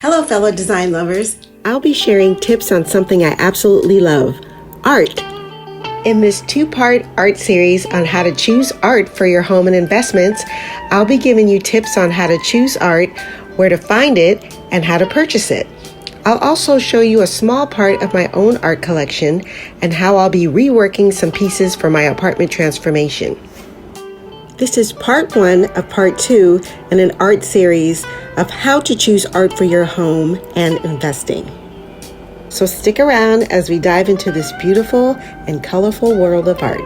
Hello, fellow design lovers. I'll be sharing tips on something I absolutely love, art. In this two-part art series on how to choose art for your home and investments, I'll be giving you tips on how to choose art, where to find it, and how to purchase it. I'll also show you a small part of my own art collection and how I'll be reworking some pieces for my apartment transformation. This is part 1 of part 2 in an art series of how to choose art for your home and investing. So stick around as we dive into this beautiful and colorful world of art.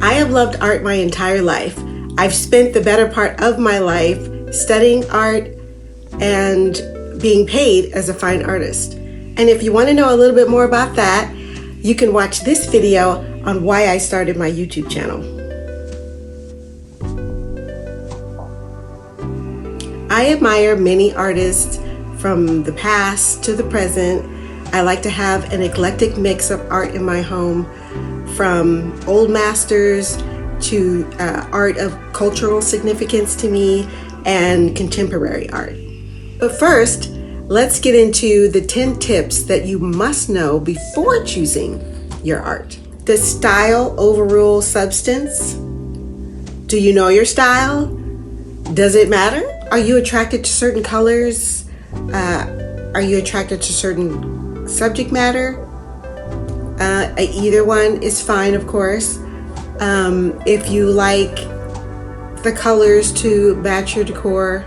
I have loved art my entire life. I've spent the better part of my life studying art and being paid as a fine artist. And if you want to know a little bit more about that, you can watch this video on why I started my YouTube channel. I admire many artists from the past to the present. I like to have an eclectic mix of art in my home, from old masters to art of cultural significance to me and contemporary art. But first, let's get into the 10 tips that you must know before choosing your art. Does style overrule substance? Do you know your style? Does it matter? Are you attracted to certain colors? Are you attracted to certain subject matter? Either one is fine, of course. If you like the colors to match your decor,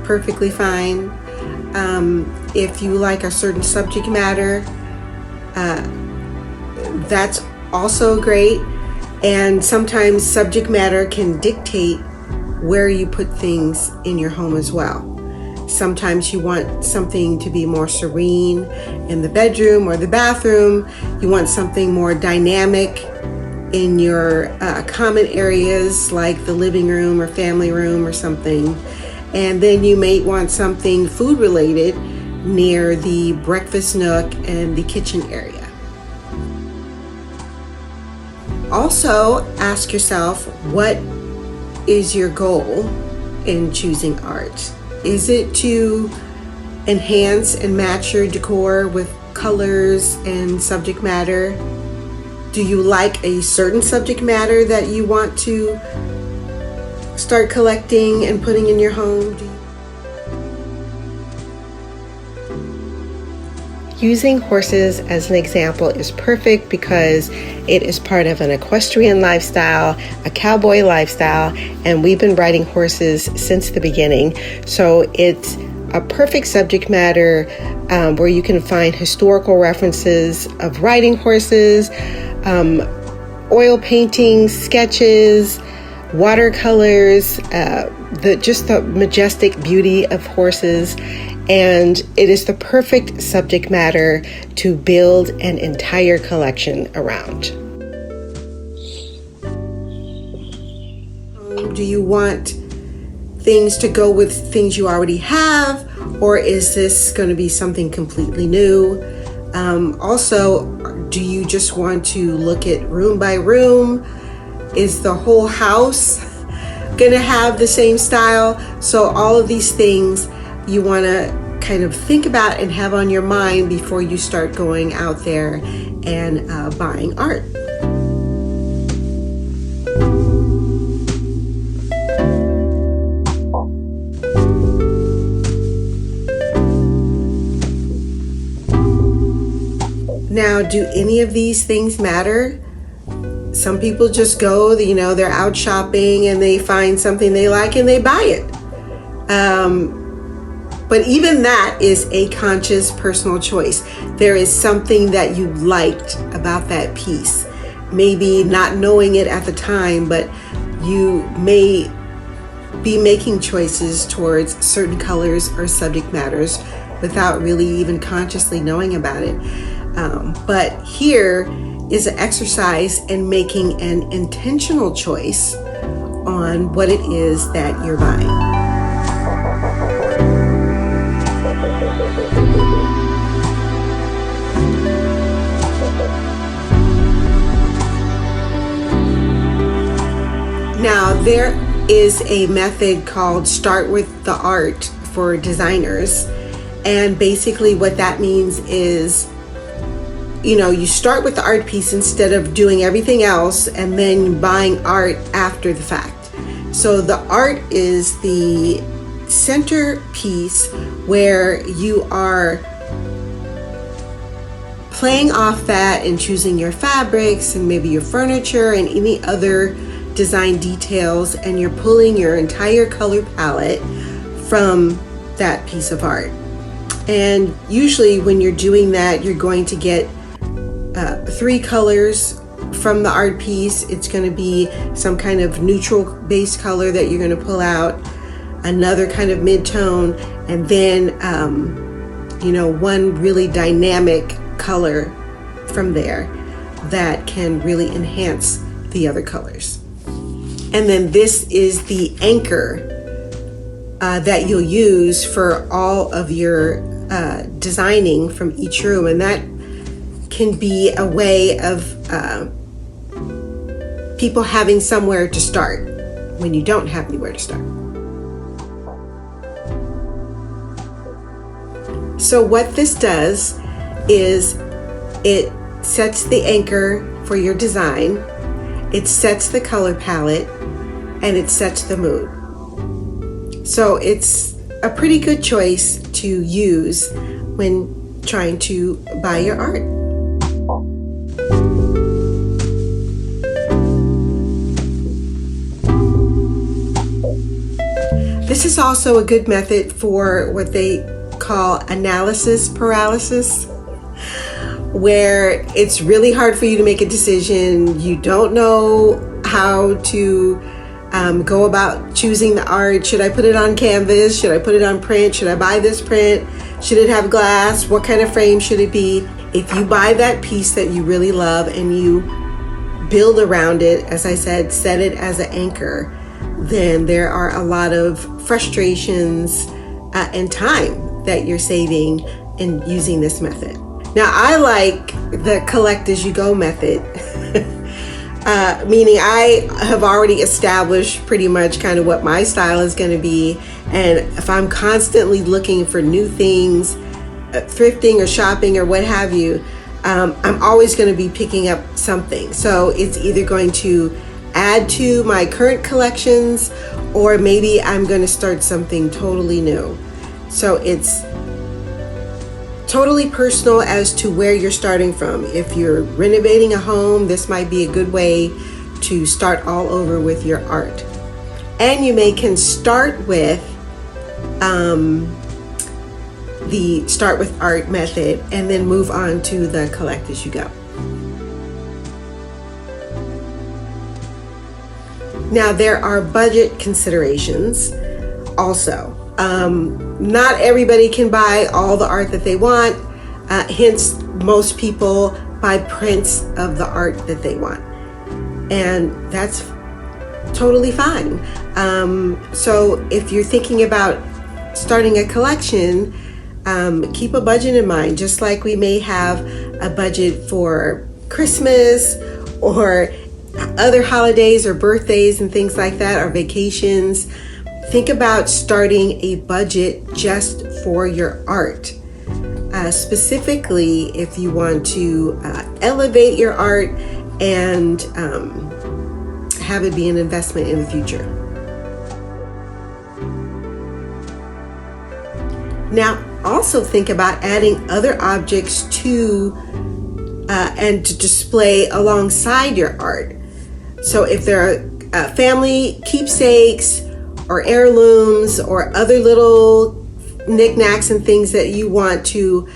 perfectly fine. If you like a certain subject matter, that's also great. And sometimes subject matter can dictate where you put things in your home as well. Sometimes you want something to be more serene in the bedroom or the bathroom. You want something more dynamic in your common areas like the living room or family room or something. And then you may want something food related near the breakfast nook and the kitchen area. Also, ask yourself, what is your goal in choosing art? Is it to enhance and match your decor with colors and subject matter? Do you like a certain subject matter that you want to start collecting and putting in your home? Using horses as an example is perfect because it is part of an equestrian lifestyle, a cowboy lifestyle, and we've been riding horses since the beginning. So it's a perfect subject matter where you can find historical references of riding horses, oil paintings, sketches, watercolors, just the majestic beauty of horses. And it is the perfect subject matter to build an entire collection around. Do you want things to go with things you already have, or is this going to be something completely new? Also, do you just want to look at room by room? Is the whole house going to have the same style? So all of these things you want to kind of think about and have on your mind before you start going out there and buying art. Now, do any of these things matter? Some people just go, they're out shopping and they find something they like and they buy it. But even that is a conscious personal choice. There is something that you liked about that piece. Maybe not knowing it at the time, but you may be making choices towards certain colors or subject matters without really even consciously knowing about it. But here is an exercise in making an intentional choice on what it is that you're buying. Now, there is a method called Start with the Art for designers. And basically what that means is, you start with the art piece instead of doing everything else and then buying art after the fact. So the art is the center piece where you are playing off that and choosing your fabrics and maybe your furniture and any other design details, and you're pulling your entire color palette from that piece of art. And usually when you're doing that, you're going to get 3 colors from the art piece. It's going to be some kind of neutral base color that you're going to pull out, another kind of mid-tone, and then one really dynamic color from there that can really enhance the other colors. And then this is the anchor that you'll use for all of your designing from each room. And that can be a way of people having somewhere to start when you don't have anywhere to start. So what this does is it sets the anchor for your design, it sets the color palette, and it sets the mood. So it's a pretty good choice to use when trying to buy your art. This is also a good method for what they call analysis paralysis, where it's really hard for you to make a decision. You don't know how to go about choosing the art. Should I put it on canvas? Should I put it on print? Should I buy this print? Should it have glass? What kind of frame should it be? If you buy that piece that you really love and you build around it, as I said, set it as an anchor, then there are a lot of frustrations and time that you're saving in using this method. Now, I like the collect as you go method, meaning I have already established pretty much kind of what my style is going to be. And if I'm constantly looking for new things, thrifting or shopping or what have you, I'm always going to be picking up something. So it's either going to add to my current collections, or maybe I'm going to start something totally new. So it's totally personal as to where you're starting from. If you're renovating a home, this might be a good way to start all over with your art. And you can start with the start with art method and then move on to the collect as you go. Now, there are budget considerations also. Not everybody can buy all the art that they want, hence most people buy prints of the art that they want, and that's totally fine. So if you're thinking about starting a collection, keep a budget in mind, just like we may have a budget for Christmas or other holidays or birthdays and things like that, or vacations. Think about starting a budget just for your art. Specifically, if you want to elevate your art and have it be an investment in the future. Now, also think about adding other objects to and to display alongside your art. So if there are family keepsakes or heirlooms or other little knickknacks and things that you want to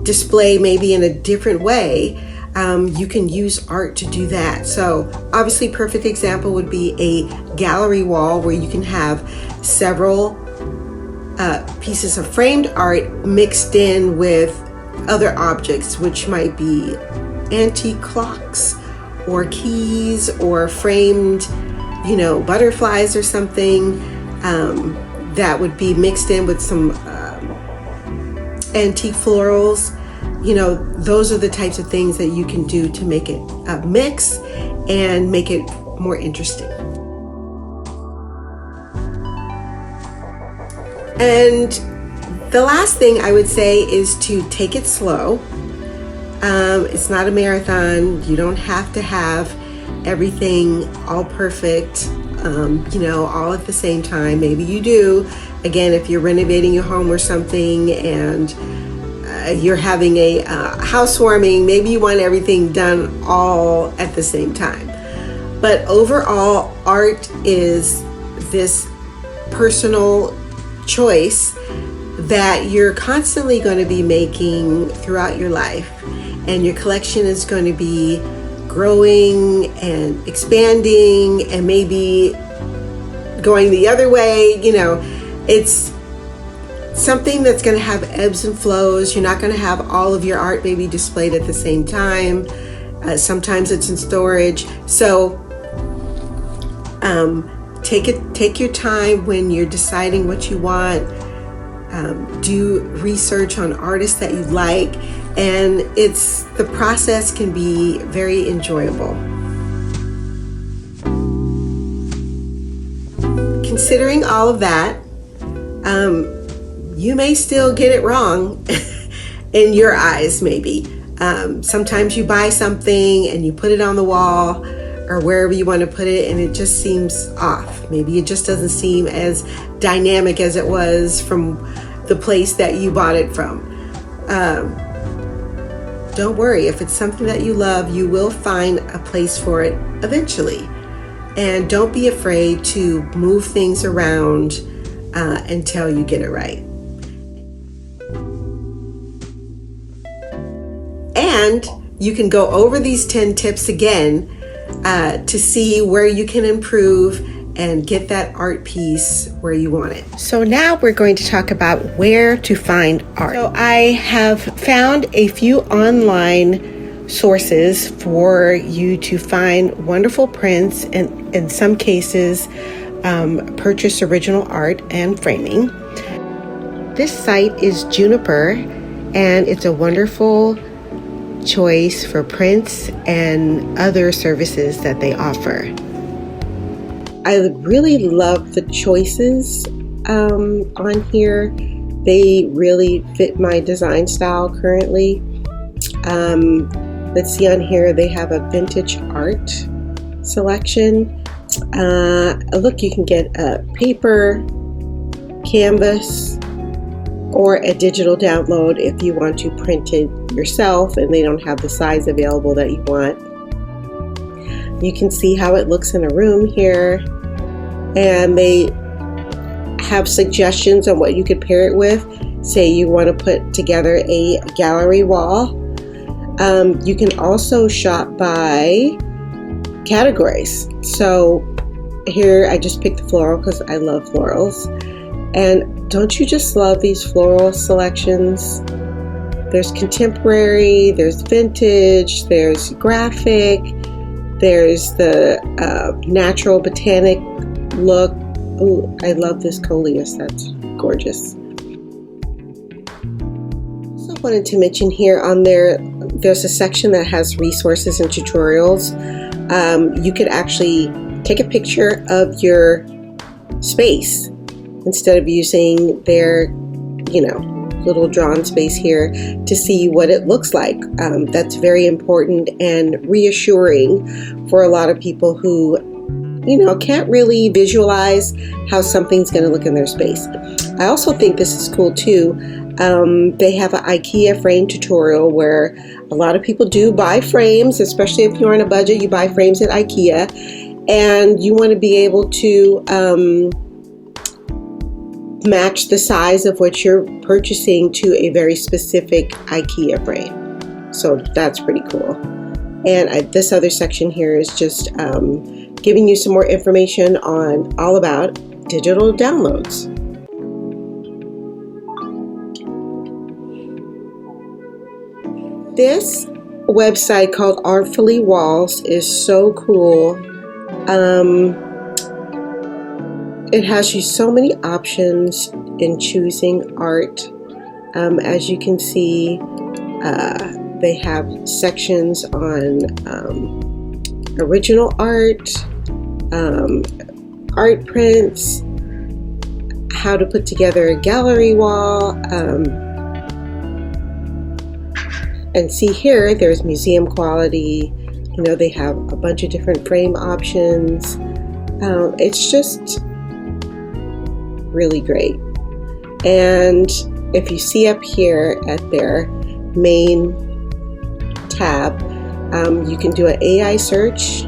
display maybe in a different way, you can use art to do that. So obviously, perfect example would be a gallery wall where you can have several pieces of framed art mixed in with other objects, which might be antique clocks or keys or framed, butterflies or something, that would be mixed in with some antique florals. Those are the types of things that you can do to make it a mix and make it more interesting. And the last thing I would say is to take it slow. It's not a marathon. You don't have to have everything all perfect, all at the same time. Maybe you do. Again, if you're renovating your home or something and you're having a housewarming, maybe you want everything done all at the same time. But overall, art is this personal choice that you're constantly going to be making throughout your life, and your collection is going to be growing and expanding and maybe going the other way. It's something that's going to have ebbs and flows. You're not going to have all of your art maybe displayed at the same time. Sometimes it's in storage. So take your time when you're deciding what you want. Do research on artists that you like, and the process can be very enjoyable. Considering all of that, you may still get it wrong in your eyes, maybe. Sometimes you buy something and you put it on the wall or wherever you want to put it, and it just seems off. Maybe it just doesn't seem as dynamic as it was from the place that you bought it from. Don't worry, if it's something that you love, you will find a place for it eventually. And don't be afraid to move things around until you get it right. And you can go over these 10 tips again to see where you can improve and get that art piece where you want it. So now we're going to talk about where to find art. So I have found a few online sources for you to find wonderful prints and in some cases purchase original art and framing. This site is Juniper, and it's a wonderful choice for prints and other services that they offer. I really love the choices on here. They really fit my design style currently. Let's see, on here they have a vintage art selection. Look, you can get a paper, canvas, or a digital download if you want to print it yourself and they don't have the size available that you want. You can see how it looks in a room here, and they have suggestions on what you could pair it with. Say you want to put together a gallery wall. You can also shop by categories. So here I just picked the floral because I love florals. And don't you just love these floral selections? There's contemporary, there's vintage, there's graphic, there's the natural botanic look. Ooh, I love this coleus, that's gorgeous. Also wanted to mention here on there's a section that has resources and tutorials. You could actually take a picture of your space instead of using their, little drawn space here to see what it looks like. That's very important and reassuring for a lot of people who, can't really visualize how something's going to look in their space. I also think this is cool too. They have an IKEA frame tutorial where a lot of people do buy frames, especially if you're on a budget, you buy frames at IKEA, and you want to be able to match the size of what you're purchasing to a very specific IKEA frame. So that's pretty cool. And this other section here is just giving you some more information on all about digital downloads. This website called Artfully Walls is so cool. It has you so many options in choosing art. As you can see, they have sections on original art, art prints, how to put together a gallery wall, and see here there's museum quality. You know, they have a bunch of different frame options. It's just really great. And if you see up here at their main tab, you can do an AI search.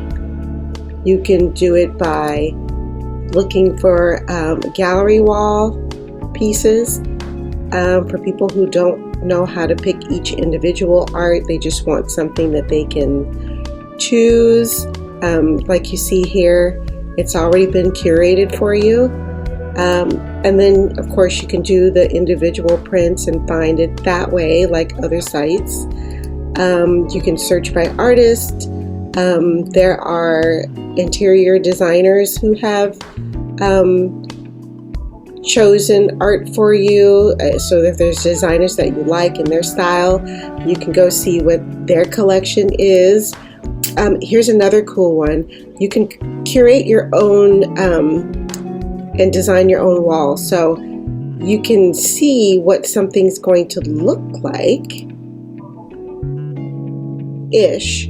You can do it by looking for gallery wall pieces. For people who don't know how to pick each individual art, they just want something that they can choose. Like you see here, it's already been curated for you. And then of course you can do the individual prints and find it that way, like other sites. You can search by artist. There are interior designers who have chosen art for you, so if there's designers that you like and their style, you can go see what their collection is. Here's another cool one. You can curate your own and design your own wall, so you can see what something's going to look like ish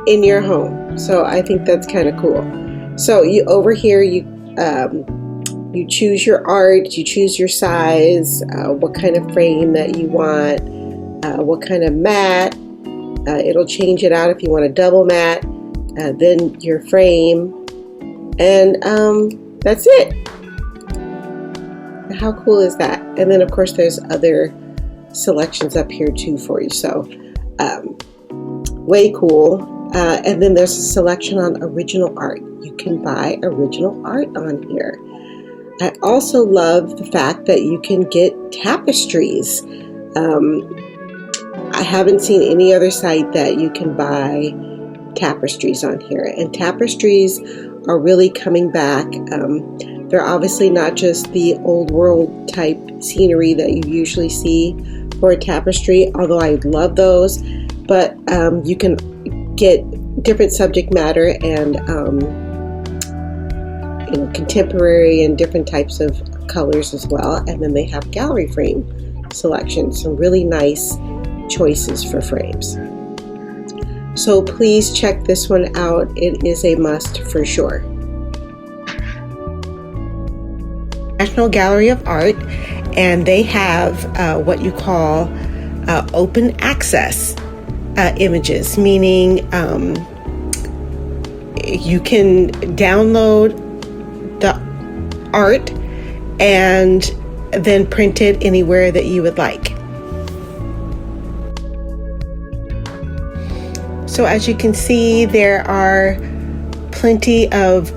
in your home. So I think that's kind of cool. So you over here, you choose your art, you choose your size, what kind of frame that you want, what kind of mat. It'll change it out if you want a double mat, then your frame, and that's it. How cool is that? And then of course there's other selections up here too for you, so way cool. And then there's a selection on original art. You can buy original art on here. I also love the fact that you can get tapestries. I haven't seen any other site that you can buy tapestries on here, and tapestries are really coming back. They're obviously not just the old world type scenery that you usually see for a tapestry, although I love those, but you can get different subject matter and contemporary and different types of colors as well. And then they have gallery frame selections, some really nice choices for frames. So please check this one out. It is a must for sure. National Gallery of Art, and they have what you call open access images, meaning you can download the art and then print it anywhere that you would like. So as you can see, there are plenty of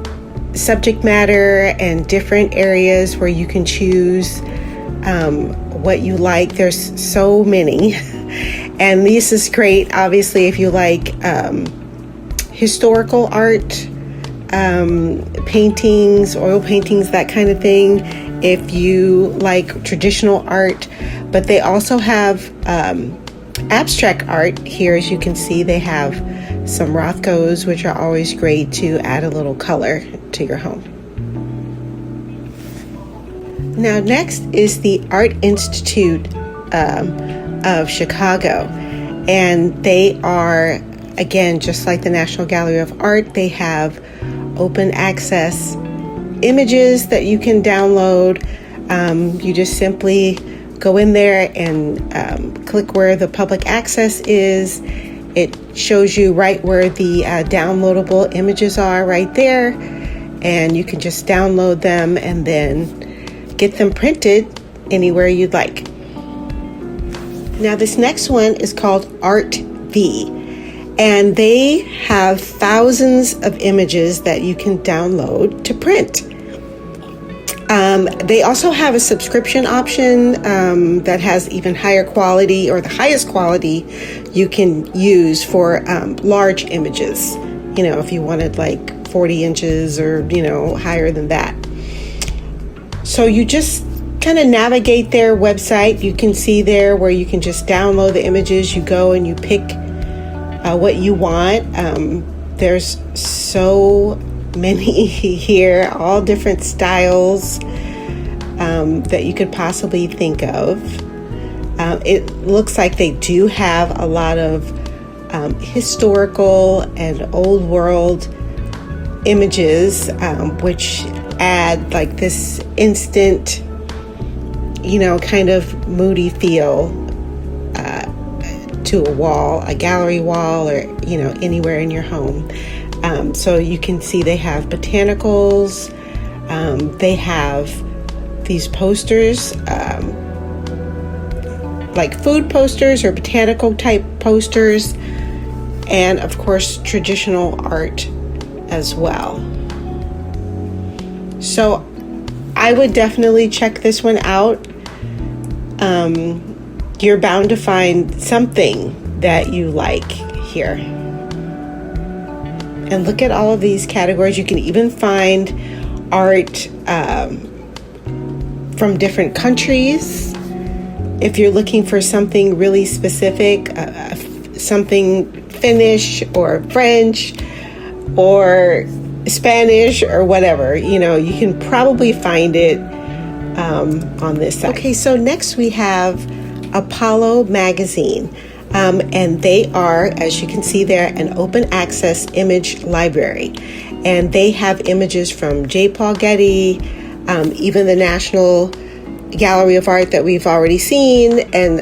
subject matter and different areas where you can choose what you like. There's so many. And this is great, obviously, if you like historical art, paintings, oil paintings, that kind of thing. If you like traditional art, but they also have abstract art here. As you can see, they have some Rothkos, which are always great to add a little color to your home. Now, next is the Art Institute of Chicago, and they are, again, just like the National Gallery of Art, they have open access images that you can download. You just simply go in there and click where the public access is. It shows you right where the downloadable images are right there, and you can just download them and then get them printed anywhere you'd like. Now this next one is called Art V, and they have thousands of images that you can download to print. They also have a subscription option that has even higher quality, or the highest quality you can use for large images. You know, if you wanted like 40 inches or, you know, higher than that. So you just kind of navigate their website. You can see there where you can just download the images. You go and you pick what you want. There's so many here, all different styles that you could possibly think of. It looks like they do have a lot of historical and old world images, which add like this instant, you know, kind of moody feel to a wall, a gallery wall, or, you know, anywhere in your home. So you can see they have botanicals, they have these posters, like food posters or botanical type posters, and of course traditional art as well. So I would definitely check this one out. You're bound to find something that you like here. And look at all of these categories. You can even find art from different countries. If you're looking for something really specific, something Finnish or French or Spanish or whatever, you know, you can probably find it on this site. Okay, so next we have Apollo Magazine. And they are, as you can see there, an open access image library. And they have images from J. Paul Getty, even the National Gallery of Art that we've already seen, and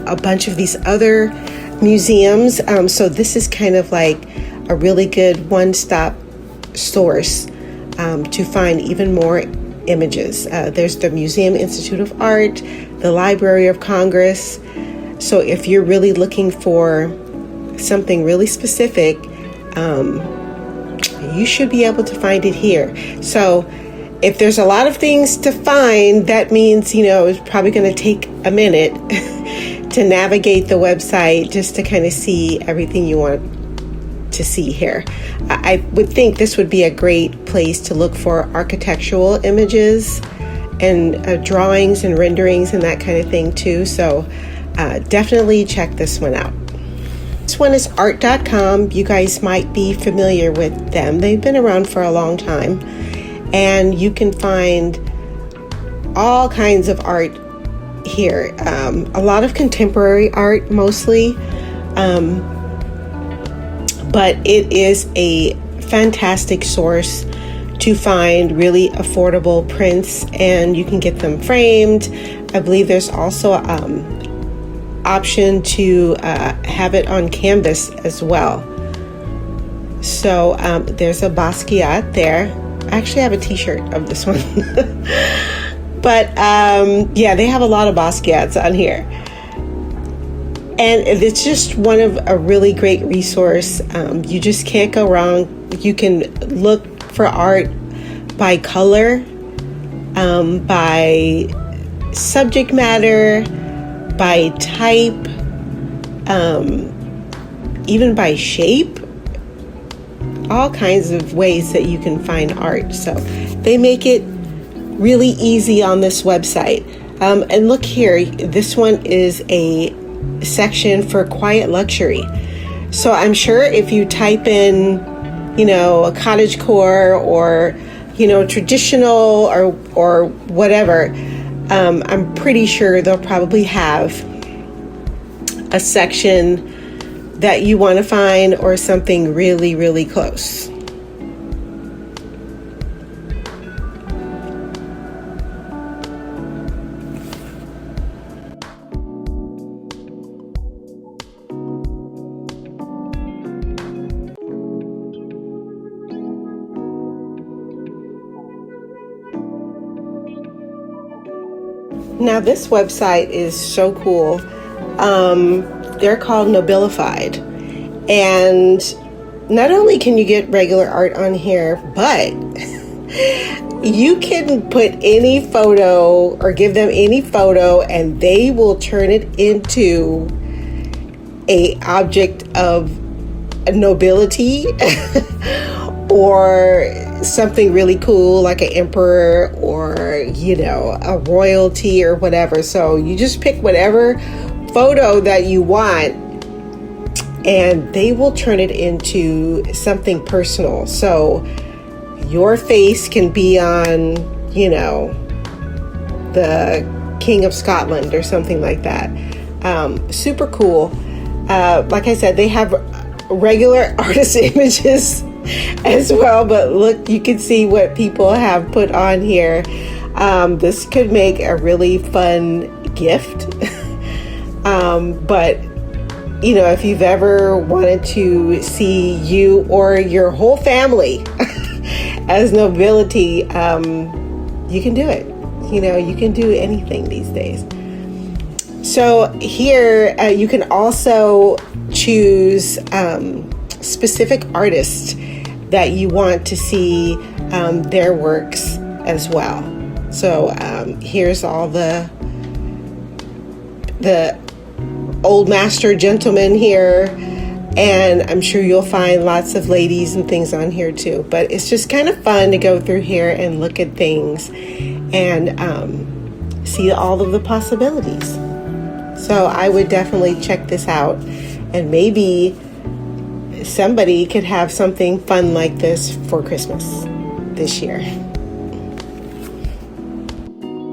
a bunch of these other museums. So this is kind of like a really good one-stop source to find even more images. There's the Museum Institute of Art, the Library of Congress. So if you're really looking for something really specific, you should be able to find it here. So if there's a lot of things to find, that means, you know, it's probably going to take a minute to navigate the website just to kind of see everything you want to see here. I would think this would be a great place to look for architectural images and drawings and renderings and that kind of thing too. So definitely check this one out. This one is art.com. You guys might be familiar with them. They've been around for a long time, and you can find all kinds of art here. A lot of contemporary art mostly, but it is a fantastic source to find really affordable prints, and you can get them framed. I believe there's also option to have it on canvas as well. So there's a Basquiat there. I actually have a t-shirt of this one. But yeah, they have a lot of Basquiats on here. And it's just one of a really great resource. You just can't go wrong. You can look for art by color, by subject matter, by type, even by shape, all kinds of ways that you can find art. So they make it really easy on this website. And look here, this one is a section for quiet luxury. So I'm sure if you type in, you know, a cottagecore or, you know, traditional or whatever, I'm pretty sure they'll probably have a section that you want to find, or something really, really close. Now this website is so cool. They're called Nobilified, and not only can you get regular art on here, but You can put any photo or give them any photo and they will turn it into a object of nobility or something really cool like an emperor or, a royalty or whatever. So you just pick whatever photo that you want and they will turn it into something personal. So your face can be on, the King of Scotland or something like that. Super cool. Like I said, they have regular artist images as well, but look, you can see what people have put on here. This could make a really fun gift. But if you've ever wanted to see you or your whole family as nobility, you can do it. You can do anything these days. So here you can also choose specific artists that you want to see their works as well. So here's all the old master gentlemen here, and I'm sure you'll find lots of ladies and things on here too. But it's just kind of fun to go through here and look at things and see all of the possibilities. So I would definitely check this out, and maybe somebody could have something fun like this for Christmas this year.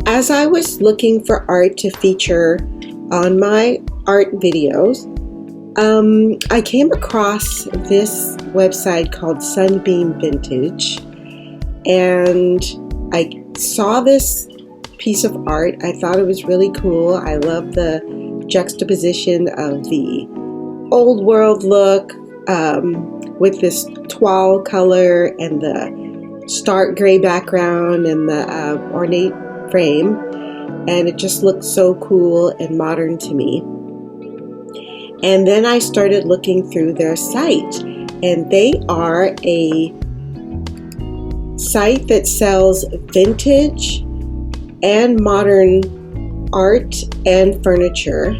As I was looking for art to feature on my art videos, I came across this website called Sunbeam Vintage, and I saw this piece of art. I thought it was really cool. I love the juxtaposition of the old world look with this toile color and the stark gray background and the ornate frame, and it just looked so cool and modern to me. And then I started looking through their site, and they are a site that sells vintage and modern art and furniture.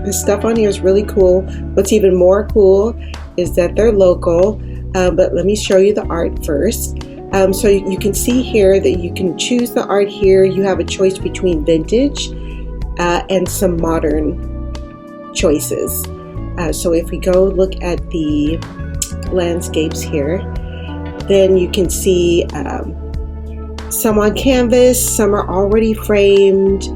The stuff on here is really cool. What's even more cool is that they're local, but let me show you the art first. So you can see here that you can choose the art here. You have a choice between vintage and some modern choices. So if we go look at the landscapes here, then you can see some on canvas, some are already framed.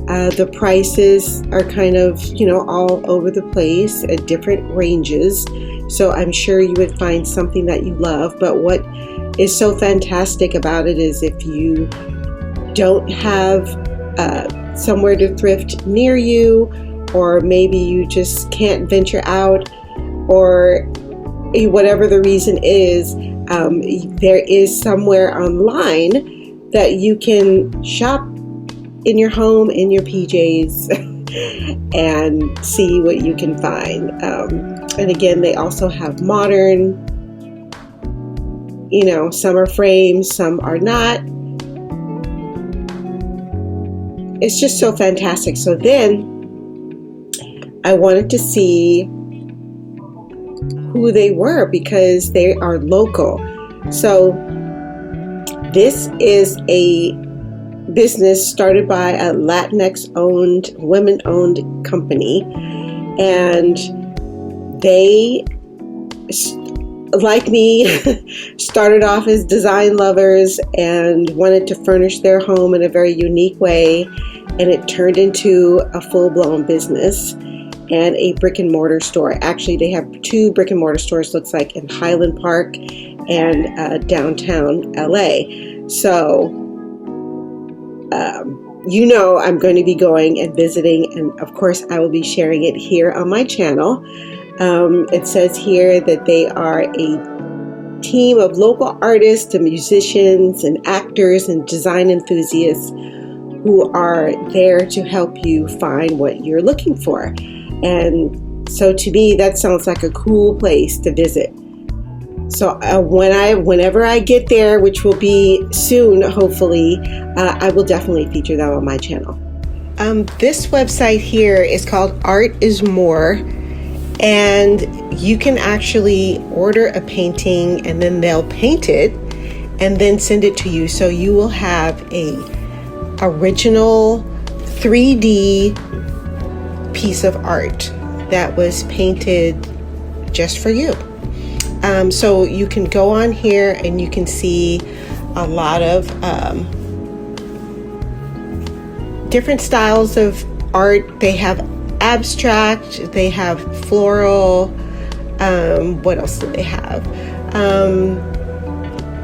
The prices are kind of, all over the place at different ranges. So I'm sure you would find something that you love. But what is so fantastic about it is if you don't have somewhere to thrift near you, or maybe you just can't venture out, or whatever the reason is, there is somewhere online that you can shop in your home, in your PJs, and see what you can find. And again, they also have modern, some are frames, some are not. It's just so fantastic. So then I wanted to see who they were because they are local. So this is a business started by a Latinx-owned, women-owned company, and they, like me, started off as design lovers and wanted to furnish their home in a very unique way, and it turned into a full-blown business and a brick and mortar store. Actually, they have 2 brick and mortar stores, looks like, in Highland Park and downtown LA. So I'm going to be going and visiting, and of course I will be sharing it here on my channel. It says here that they are a team of local artists and musicians and actors and design enthusiasts who are there to help you find what you're looking for. And so to me, that sounds like a cool place to visit. So whenever I get there, which will be soon, hopefully, I will definitely feature that on my channel. This website here is called Art is More, and you can actually order a painting and then they'll paint it and then send it to you. So you will have a original 3D piece of art that was painted just for you. So you can go on here and you can see a lot of different styles of art. They have abstract, they have floral, what else do they have?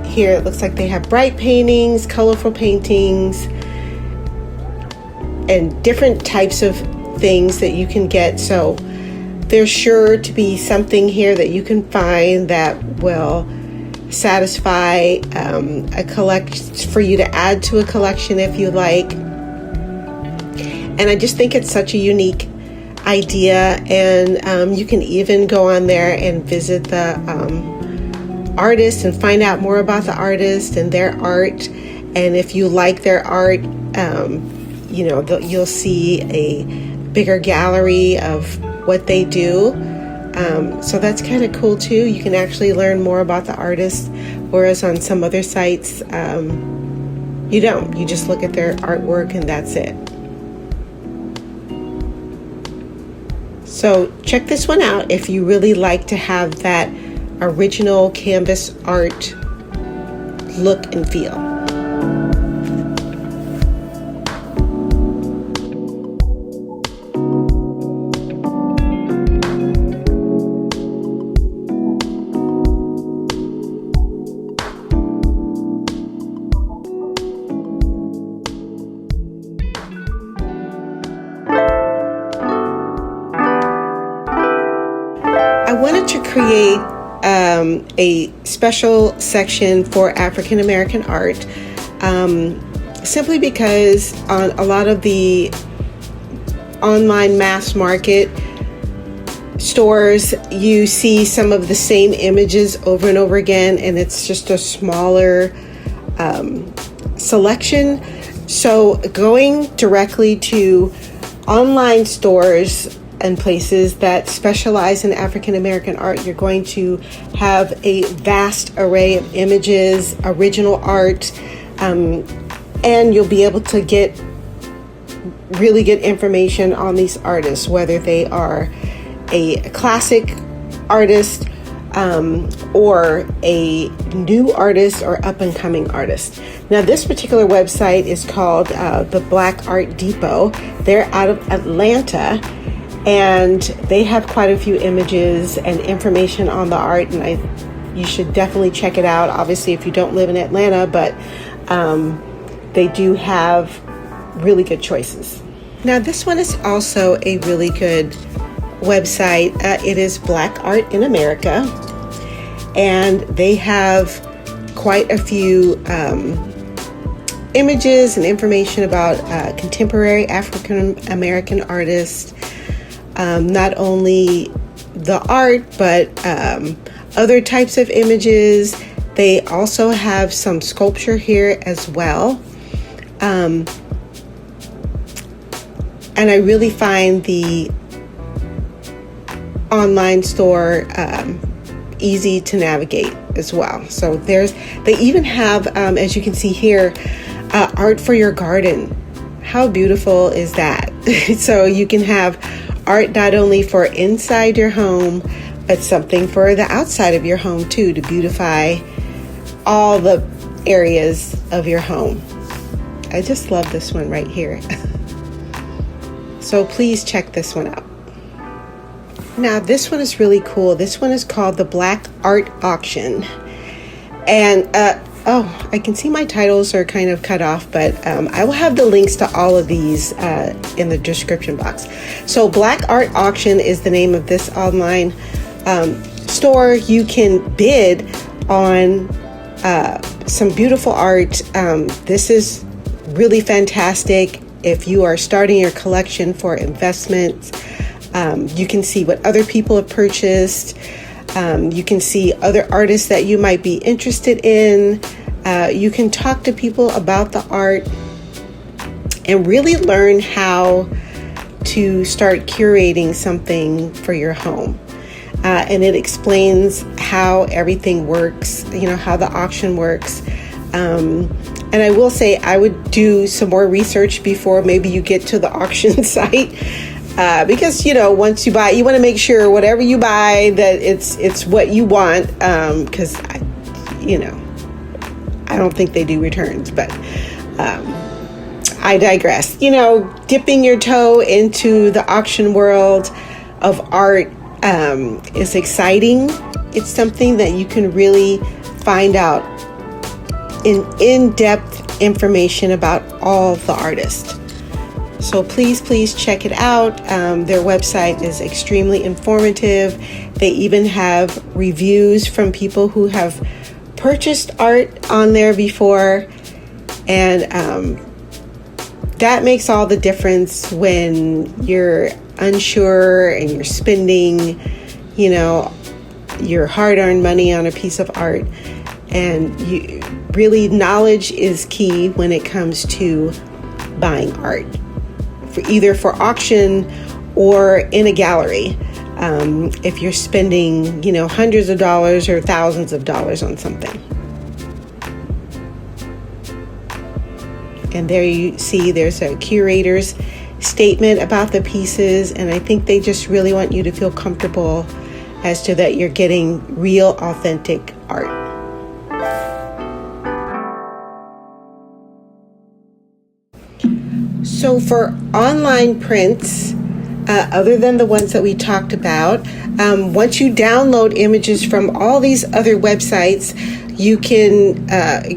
Here it looks like they have bright paintings, colorful paintings, and different types of things that you can get. So there's sure to be something here that you can find that will satisfy for you to add to a collection if you like. And I just think it's such a unique idea, and you can even go on there and visit the artist and find out more about the artist and their art. And if you like their art, you'll see a bigger gallery of what they do. So that's kind of cool too. You can actually learn more about the artist, whereas on some other sites, you don't. You just look at their artwork and that's it. So check this one out if you really like to have that original canvas art look and feel. I wanted to create a special section for African American art, simply because on a lot of the online mass market stores, you see some of the same images over and over again, and it's just a smaller selection. So going directly to online stores and places that specialize in African American art, you're going to have a vast array of images, original art, and you'll be able to get really good information on these artists, whether they are a classic artist or a new artist or up-and-coming artist. Now, this particular website is called the Black Art Depot. They're out of Atlanta, and they have quite a few images and information on the art, and you should definitely check it out. Obviously, if you don't live in Atlanta, but they do have really good choices. Now, this one is also a really good website. It is Black Art in America, and they have quite a few images and information about contemporary African American artists. Not only the art, but other types of images. They also have some sculpture here as well. And I really find the online store easy to navigate as well. So they even have, as you can see here, art for your garden. How beautiful is that? So you can have art not only for inside your home, but something for the outside of your home too, to beautify all the areas of your home. I just love this one right here. So please check this one out. Now, this one is really cool. This one is called the Black Art Auction. And I can see my titles are kind of cut off, but I will have the links to all of these in the description box. So Black Art Auction is the name of this online store. You can bid on some beautiful art. This is really fantastic if you are starting your collection for investment. You can see what other people have purchased. You can see other artists that you might be interested in. You can talk to people about the art and really learn how to start curating something for your home. And it explains how everything works, how the auction works. And I will say I would do some more research before maybe you get to the auction site. Because, once you buy, you want to make sure whatever you buy that it's what you want. Because, I don't think they do returns, but I digress. Dipping your toe into the auction world of art is exciting. It's something that you can really find out in-depth information about all the artists. So please check it out. Their website is extremely informative. They even have reviews from people who have purchased art on there before. And that makes all the difference when you're unsure and you're spending, your hard-earned money on a piece of art. And really, knowledge is key when it comes to buying art, either for auction or in a gallery. If you're spending, hundreds of dollars or thousands of dollars on something. And there you see there's a curator's statement about the pieces, and I think they just really want you to feel comfortable as to that you're getting real, authentic art. So for online prints, other than the ones that we talked about, once you download images from all these other websites, you can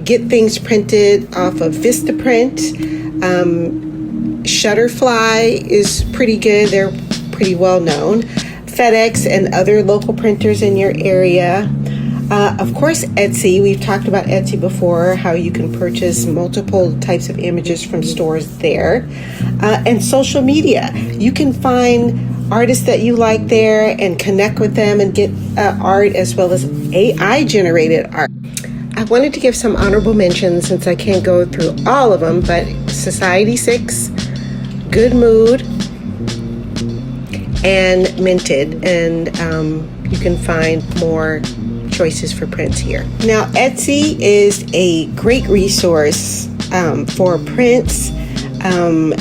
get things printed off of Vistaprint. Shutterfly is pretty good. They're pretty well known. FedEx and other local printers in your area. Of course, Etsy. We've talked about Etsy before, how you can purchase multiple types of images from stores there. And social media. You can find artists that you like there and connect with them and get art as well as AI-generated art. I wanted to give some honorable mentions since I can't go through all of them, but Society 6, Good Mood, and Minted. And you can find more choices for prints here. Now, Etsy is a great resource for prints,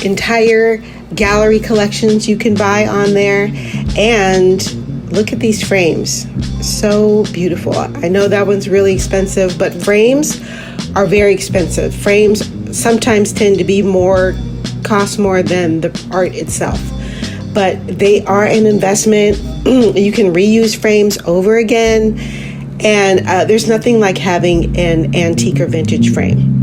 entire gallery collections you can buy on there. And look at these frames. So beautiful. I know that one's really expensive, but frames are very expensive. Frames sometimes tend to cost more than the art itself. But they are an investment. You can reuse frames over again. And there's nothing like having an antique or vintage frame.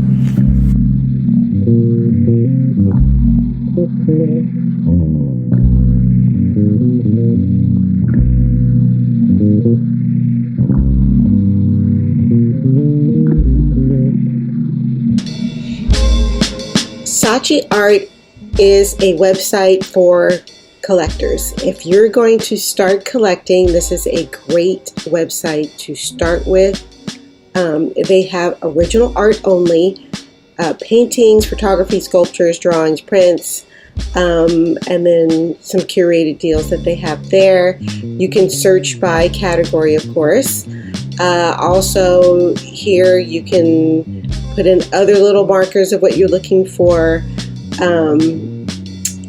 Saatchi Art is a website for collectors. If you're going to start collecting, this is a great website to start with. They have original art only, paintings, photography, sculptures, drawings, prints, and then some curated deals that they have there. You can search by category, of course. Also here you can put in other little markers of what you're looking for. And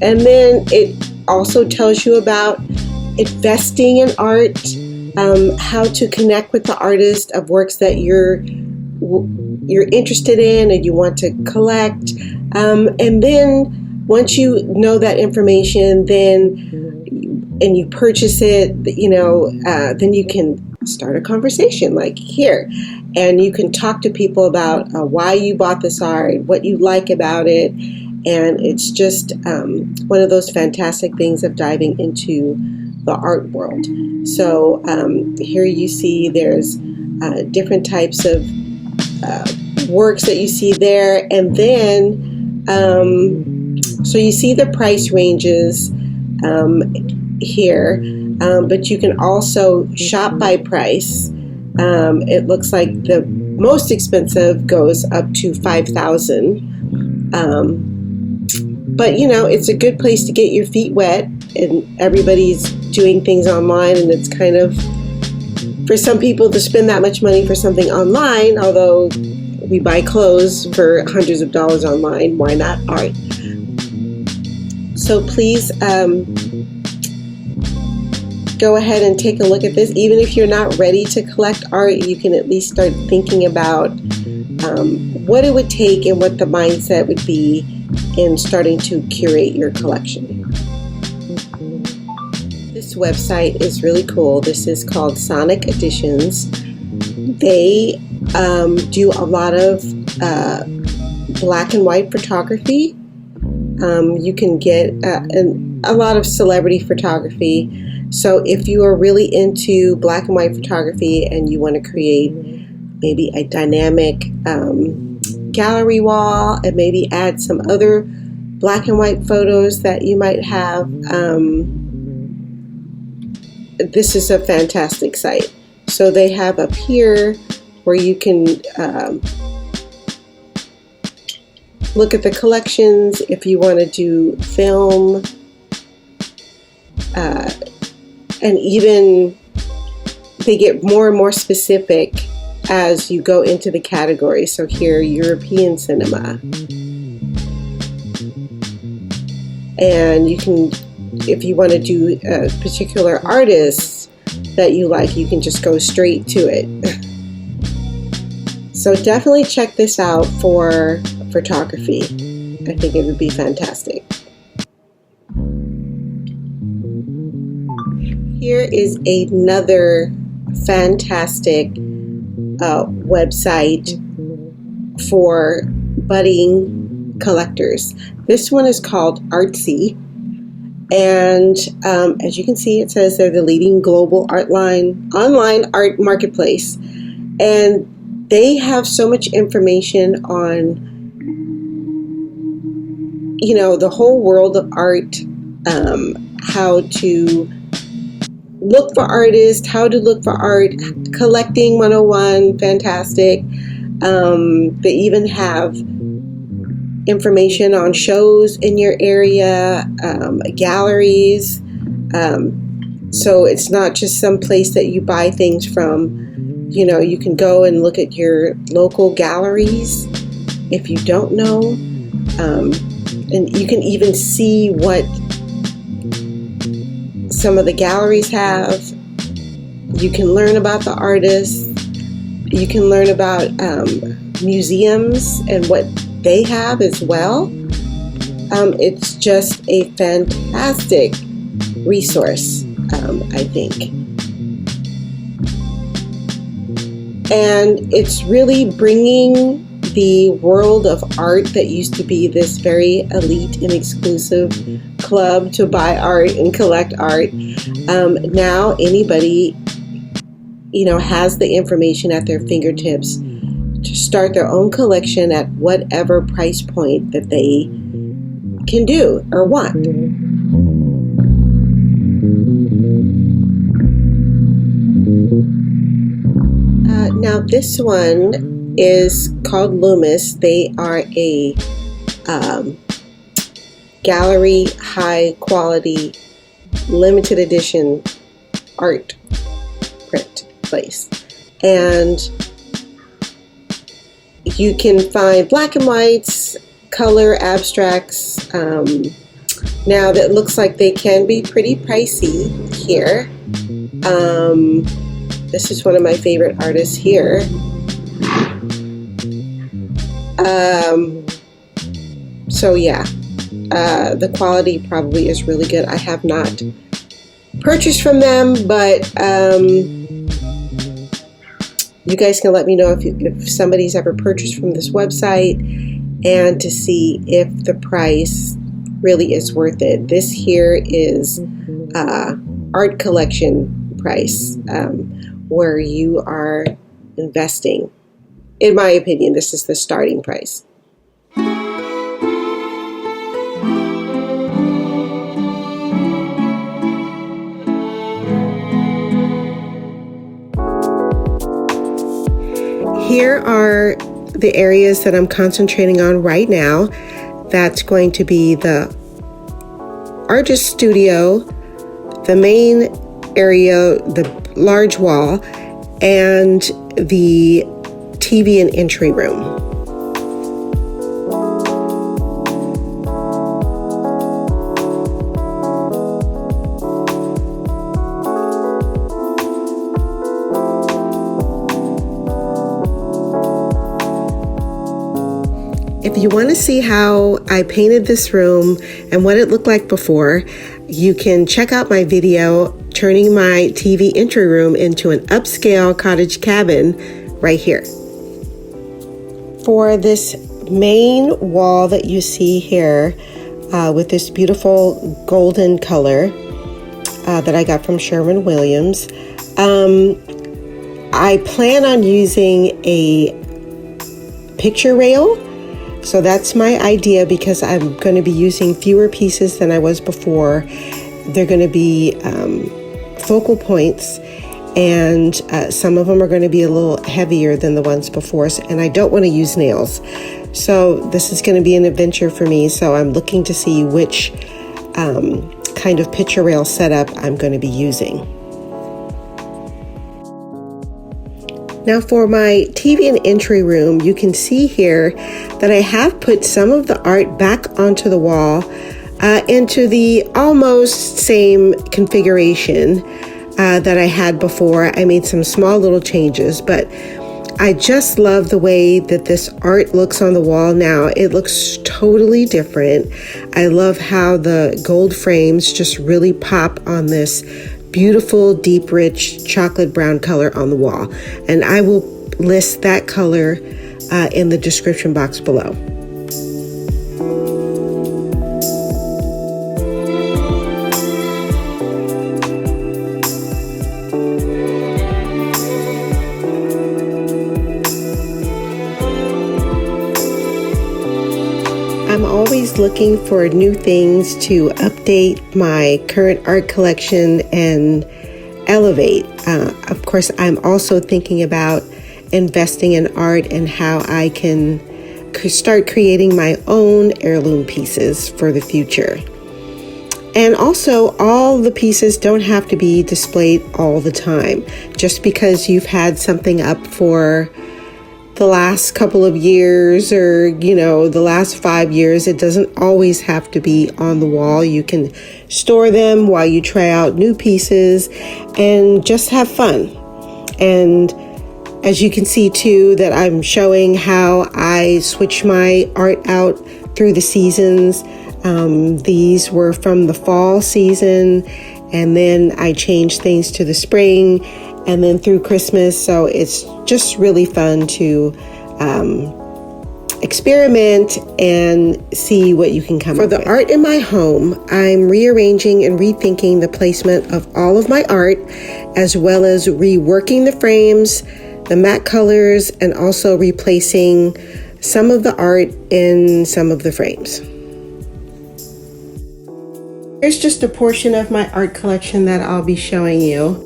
then it also tells you about investing in art, how to connect with the artist of works that you're interested in and you want to collect. And then once you know that information, and you purchase it, then you can start a conversation like here, and you can talk to people about why you bought this art, what you like about it. And it's just one of those fantastic things of diving into the art world. So here you see there's different types of works that you see there. And then, so you see the price ranges. here, but you can also shop by price. It looks like the most expensive goes up to $5,000. But you know, it's a good place to get your feet wet, and everybody's doing things online, and it's kind of, for some people to spend that much money for something online, although we buy clothes for hundreds of dollars online, why not art? So please go ahead and take a look at this. Even if you're not ready to collect art, you can at least start thinking about what it would take and what the mindset would be in starting to curate your collection. This website is really cool. This is called Sonic Editions. They do a lot of black and white photography. You can get a lot of celebrity photography. So if you are really into black and white photography and you want to create maybe a dynamic gallery wall and maybe add some other black and white photos that you might have, this is a fantastic site. So they have up here where you can look at the collections if you want to do film, and even they get more and more specific as you go into the category. So here, European cinema. And you can, if you want to do a particular artist that you like, you can just go straight to it. So definitely check this out for photography. I think it would be fantastic. Here is another fantastic website for budding collectors. This one is called Artsy, and as you can see, it says they're the leading global online art marketplace, and they have so much information on, you know, the whole world of art, how to look for artists, how to look for art, collecting 101, fantastic. They even have information on shows in your area, galleries. So it's not just some place that you buy things from. You know, you can go and look at your local galleries if you don't know. And you can even see what some of the galleries have. You can learn about the artists. You can learn about museums and what they have as well. It's just a fantastic resource, I think. And it's really bringing the world of art that used to be this very elite and exclusive club to buy art and collect art. Now anybody, you know, has the information at their fingertips to start their own collection at whatever price point that they can do or want. Now this one is called Loomis. They are a gallery, high quality, limited edition art print place. And you can find black and whites, color, abstracts. Now that looks like they can be pretty pricey here. This is one of my favorite artists here. So yeah, the quality probably is really good. I have not purchased from them, but you guys can let me know if somebody's ever purchased from this website, and to see if the price really is worth it. This here is art collection price, where you are investing. In my opinion, this is the starting price. here are the areas that I'm concentrating on right now. That's going to be the artist studio, the main area, the large wall, and the TV and entry room. If you want to see how I painted this room and what it looked like before, you can check out my video turning my TV entry room into an upscale cottage cabin right here. For this main wall that you see here with this beautiful golden color that I got from Sherwin-Williams, I plan on using a picture rail. So that's my idea, because I'm going to be using fewer pieces than I was before. They're going to be focal points, and some of them are going to be a little heavier than the ones before, and I don't want to use nails. So this is going to be an adventure for me, so I'm looking to see which kind of picture rail setup I'm going to be using. Now for my TV and entry room, you can see here that I have put some of the art back onto the wall into the almost same configuration that I had before. I made some small little changes, but I just love the way that this art looks on the wall now. It looks totally different. I love how the gold frames just really pop on this beautiful, deep, rich chocolate brown color on the wall. And I will list that color in the description box below. I'm always looking for new things to update my current art collection and elevate. Of course, I'm also thinking about investing in art and how I can start creating my own heirloom pieces for the future. And also, all the pieces don't have to be displayed all the time. Just because you've had something up for the last couple of years, or the last 5 years, it doesn't always have to be on the wall. You can store them while you try out new pieces and just have fun. And as you can see too, that I'm showing how I switch my art out through the seasons. These were from the fall season, and then I changed things to the spring, and then through Christmas. So it's just really fun to experiment and see what you can come up with. For the art in my home, I'm rearranging and rethinking the placement of all of my art, as well as reworking the frames, the matte colors, and also replacing some of the art in some of the frames. Here's just a portion of my art collection that I'll be showing you.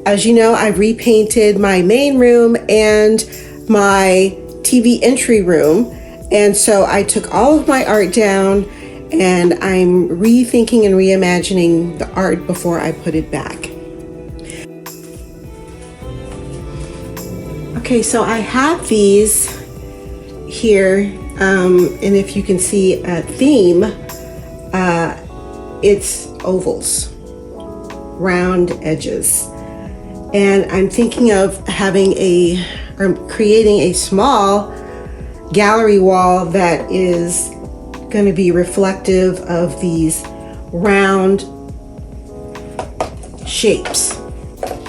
As you know, I've repainted my main room and my TV entry room. And so I took all of my art down, and I'm rethinking and reimagining the art before I put it back. Okay, so I have these here, and if you can see a theme, it's ovals, round edges. And I'm thinking of creating a small gallery wall that is going to be reflective of these round shapes.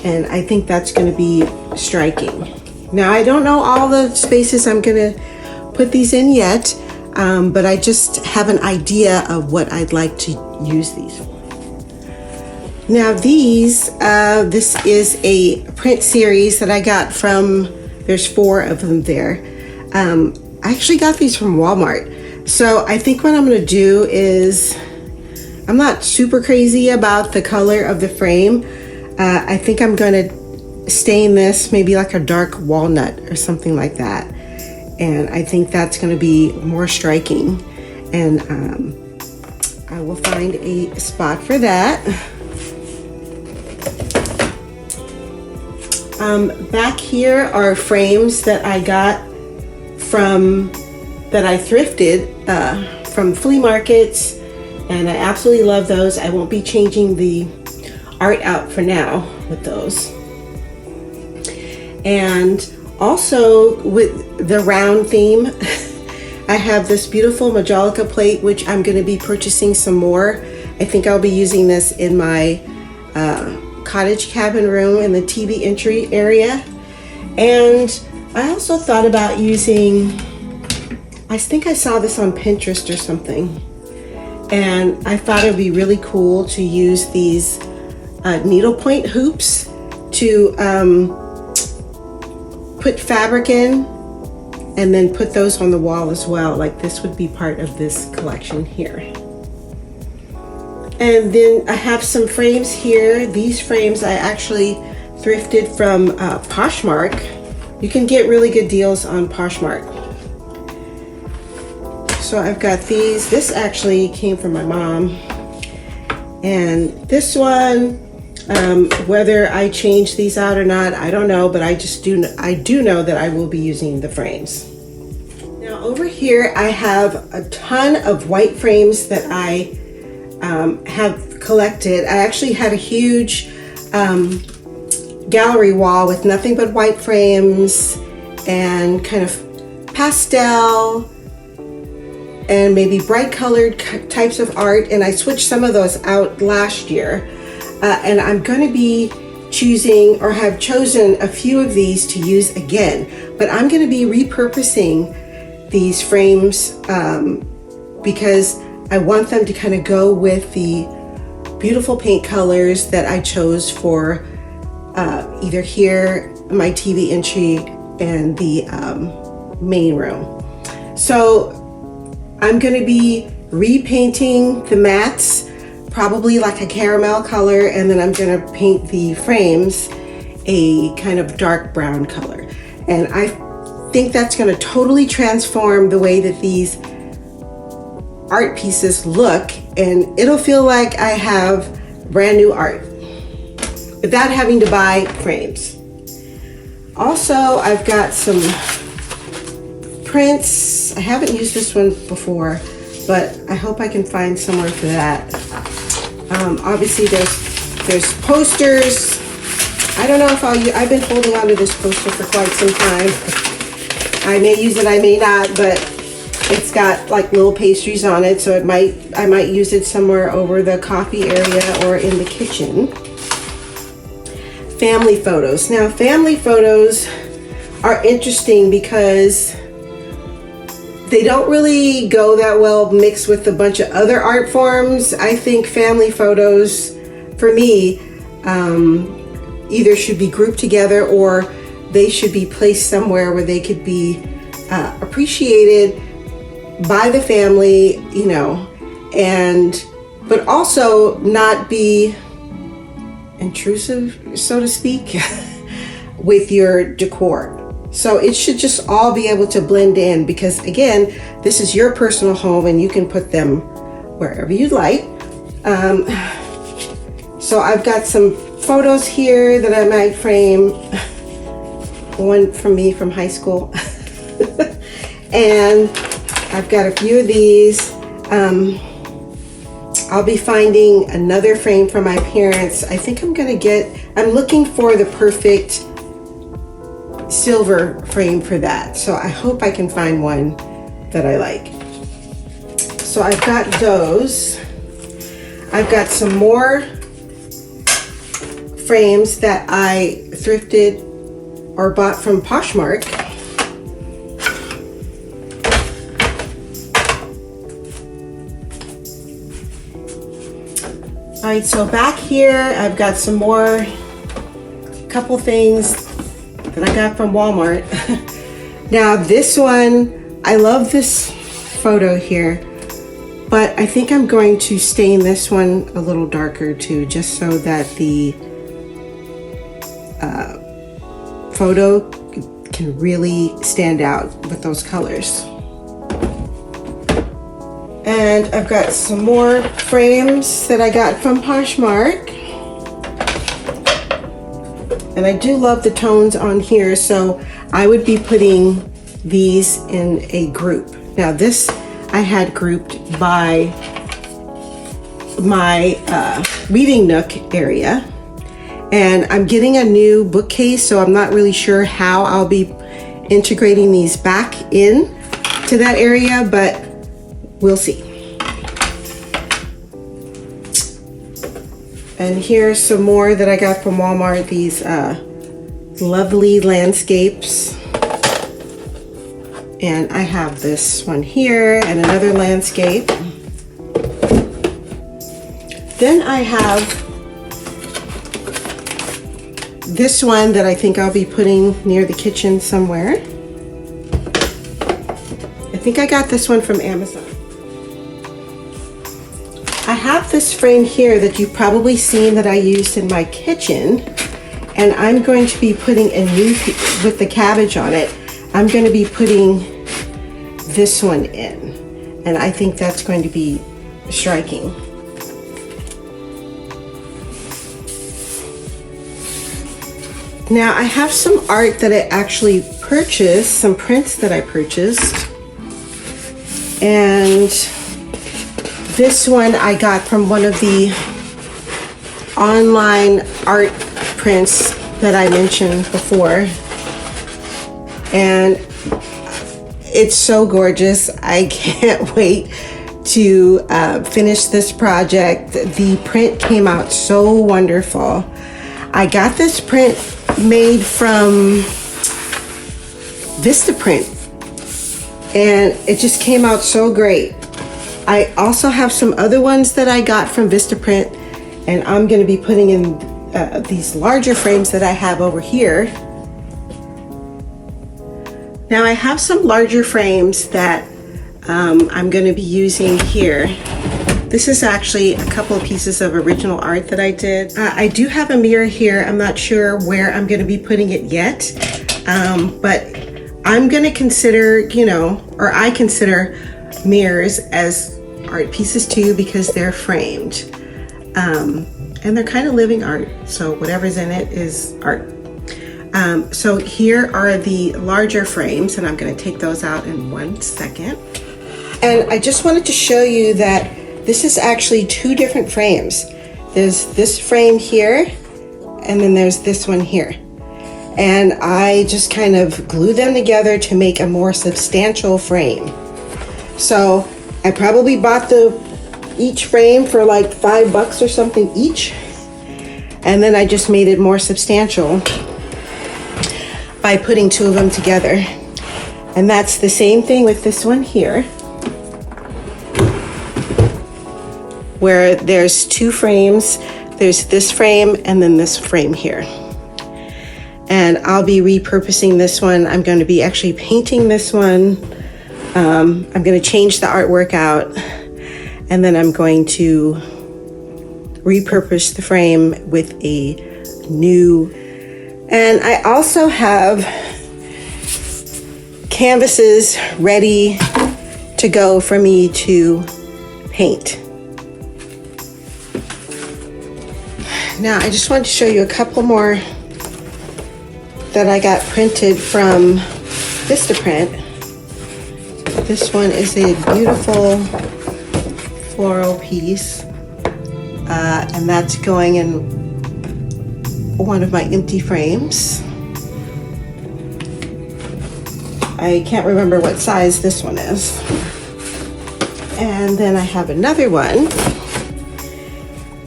And I think that's going to be striking. Now, I don't know all the spaces I'm going to put these in yet, but I just have an idea of what I'd like to use these for. Now this is a print series that I got from, there's 4 of them there. I actually got these from Walmart. So I think what I'm going to do is, I'm not super crazy about the color of the frame. I think I'm going to stain this maybe like a dark walnut or something like that. And I think that's going to be more striking. And I will find a spot for that. Back here are frames that I got that I thrifted from flea markets, and I absolutely love those. I won't be changing the art out for now with those. And also with the round theme, I have this beautiful Majolica plate, which I'm going to be purchasing some more. I think I'll be using this in my cottage cabin room in the TV entry area. And I also thought about using, I think I saw this on Pinterest or something, and I thought it would be really cool to use these needlepoint hoops to put fabric in and then put those on the wall as well. Like this would be part of this collection here. And then I have some frames here. These frames I actually thrifted from Poshmark. You can get really good deals on Poshmark. So I've got these. This actually came from my mom. And this one, whether I change these out or not, I don't know, but I do know that I will be using the frames. Now over here I have a ton of white frames that I have collected. I actually had a huge gallery wall with nothing but white frames and kind of pastel and maybe bright colored types of art, and I switched some of those out last year. And I'm going to be choosing, or have chosen, a few of these to use again, but I'm going to be repurposing these frames because I want them to kind of go with the beautiful paint colors that I chose for either here, my TV entry, and the main room. So I'm going to be repainting the mats, probably like a caramel color, and then I'm going to paint the frames a kind of dark brown color. And I think that's going to totally transform the way that these art pieces look, and it'll feel like I have brand new art without having to buy frames. Also, I've got some prints. I haven't used this one before, but I hope I can find somewhere for that. Obviously there's posters. I don't know if I've been holding on to this poster for quite some time. I may use it, I may not, but it's got like little pastries on it, so I might use it somewhere over the coffee area or in the kitchen. Family photos. Now, family photos are interesting because they don't really go that well mixed with a bunch of other art forms. I think family photos, for me, either should be grouped together or they should be placed somewhere where they could be appreciated by the family, you know, but also not be intrusive, so to speak, with your decor. So it should just all be able to blend in because, again, this is your personal home and you can put them wherever you'd like. So I've got some photos here that I might frame. One from me from high school. And I've got a few of these. I'll be finding another frame from my parents. I think I'm looking for the perfect silver frame for that. So I hope I can find one that I like. So I've got those. I've got some more frames that I thrifted or bought from Poshmark. All right, so back here, I've got some more, couple things that I got from Walmart. Now this one, I love this photo here, but I think I'm going to stain this one a little darker too, just so that the photo can really stand out with those colors. And I've got some more frames that I got from Poshmark. And I do love the tones on here, so I would be putting these in a group. Now this I had grouped by my reading nook area. And I'm getting a new bookcase, so I'm not really sure how I'll be integrating these back in to that area, but we'll see. And here's some more that I got from Walmart, these lovely landscapes. And I have this one here and another landscape. Then I have this one that I think I'll be putting near the kitchen somewhere. I think I got this one from Amazon. I have this frame here that you've probably seen that I used in my kitchen, and I'm going to be putting a new, with the cabbage on it, I'm going to be putting this one in, and I think that's going to be striking. Now I have some art that I actually purchased, some prints that I purchased, and this one I got from one of the online art prints that I mentioned before, and it's so gorgeous. I can't wait to finish this project. The print came out so wonderful. I got this print made from Vistaprint, and it just came out so great. I also have some other ones that I got from Vistaprint, and I'm going to be putting in these larger frames that I have over here. Now I have some larger frames that I'm going to be using here. This is actually a couple of pieces of original art that I did. I do have a mirror here. I'm not sure where I'm going to be putting it yet, but I'm going to consider, or I consider mirrors as art pieces too, because they're framed. And they're kind of living art, so whatever's in it is art. So here are the larger frames, and I'm going to take those out in 1 second. And I just wanted to show you that this is actually two different frames. There's this frame here, and then there's this one here. And I just kind of glue them together to make a more substantial frame. So I probably bought each frame for like $5 or something each. And then I just made it more substantial by putting two of them together. And that's the same thing with this one here, where there's two frames. There's this frame and then this frame here. And I'll be repurposing this one. I'm going to be actually painting this one. I'm going to change the artwork out, and then I'm going to repurpose the frame with a new. And I also have canvases ready to go for me to paint. Now I just wanted to show you a couple more that I got printed from Vistaprint. This one is a beautiful floral piece, and that's going in one of my empty frames. I can't remember what size this one is. And then I have another one.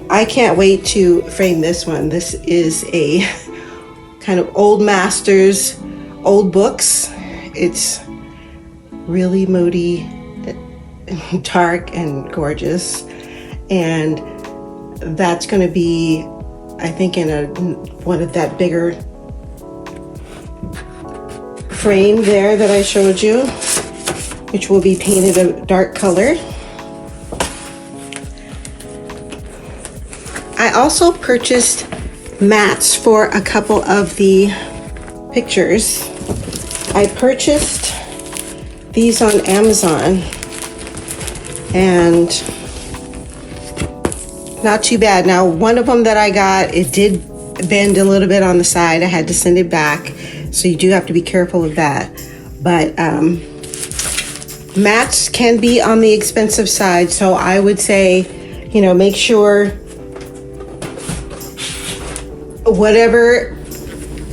I can't wait to frame this one. This is a kind of old masters, old books. It's really moody, dark, and gorgeous. And that's going to be, I think, in one of that bigger frame there that I showed you, which will be painted a dark color. I also purchased mats for a couple of the pictures. I purchased these on Amazon and not too bad. Now, one of them that I got, it did bend a little bit on the side. I had to send it back, so you do have to be careful of that. But mats can be on the expensive side, so I would say, you know, make sure whatever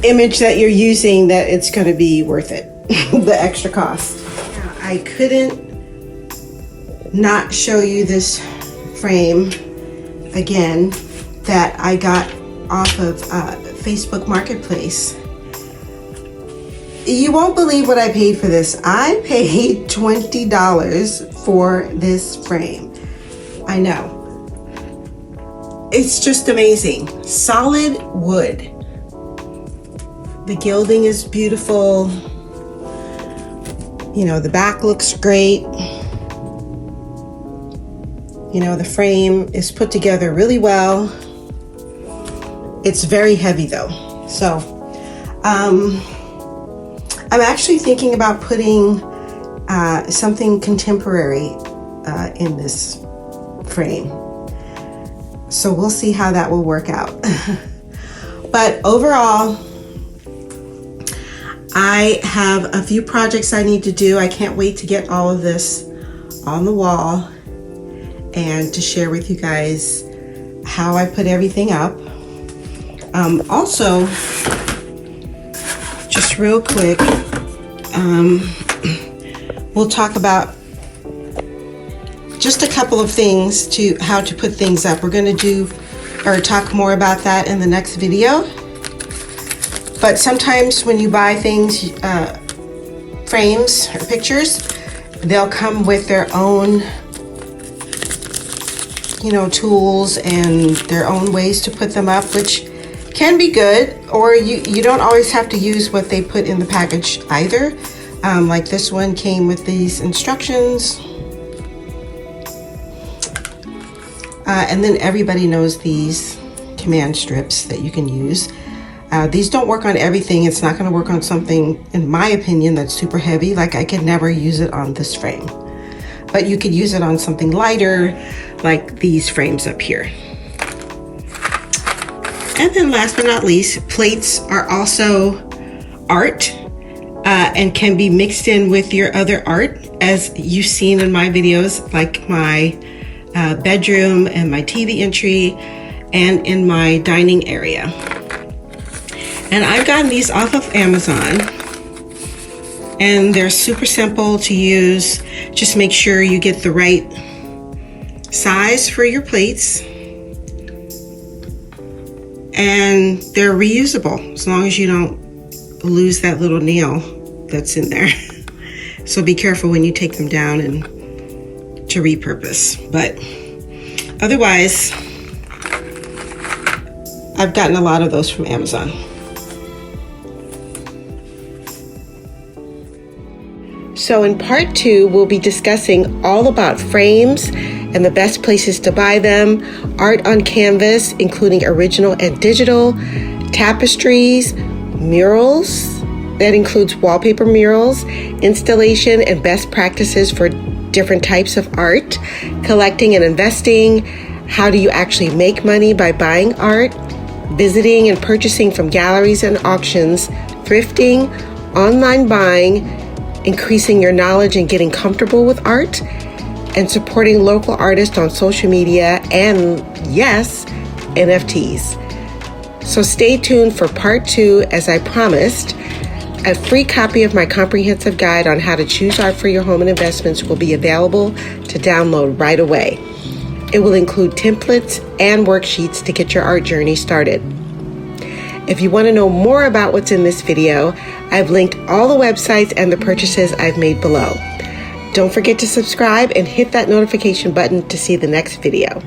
image that you're using, that it's going to be worth it, the extra cost. I couldn't not show you this frame again that I got off of Facebook Marketplace. You won't believe what I paid for this. I paid $20 for this frame. I know. It's just amazing. Solid wood. The gilding is beautiful. You know, the back looks great. You know, the frame is put together really well. It's very heavy though. So, I'm actually thinking about putting something contemporary in this frame. So we'll see how that will work out. But overall, I have a few projects I need to do. I can't wait to get all of this on the wall and to share with you guys how I put everything up. Also, just real quick, we'll talk about just a couple of things to how to put things up. We're going to do or talk more about that in the next video. But sometimes when you buy things, frames or pictures, they'll come with their own, you know, tools and their own ways to put them up, which can be good, or you don't always have to use what they put in the package either. Like this one came with these instructions. And then everybody knows these command strips that you can use. These don't work on everything. It's not going to work on something, in my opinion, that's super heavy. Like I could never use it on this frame. But you could use it on something lighter, like these frames up here. And then last but not least, plates are also art and can be mixed in with your other art, as you've seen in my videos, like my bedroom and my TV entry and in my dining area. And I've gotten these off of Amazon and they're super simple to use. Just make sure you get the right size for your plates. And they're reusable as long as you don't lose that little nail that's in there. So be careful when you take them down and to repurpose. But otherwise, I've gotten a lot of those from Amazon. So in part 2, we'll be discussing all about frames and the best places to buy them, art on canvas, including original and digital, tapestries, murals, that includes wallpaper murals, installation and best practices for different types of art, collecting and investing, how do you actually make money by buying art, visiting and purchasing from galleries and auctions, thrifting, online buying, increasing your knowledge and getting comfortable with art, and supporting local artists on social media, and yes, NFTs. So stay tuned for part 2. As I promised, a free copy of my comprehensive guide on how to choose art for your home and investments will be available to download right away. It will include templates and worksheets to get your art journey started. If you want to know more about what's in this video, I've linked all the websites and the purchases I've made below. Don't forget to subscribe and hit that notification button to see the next video.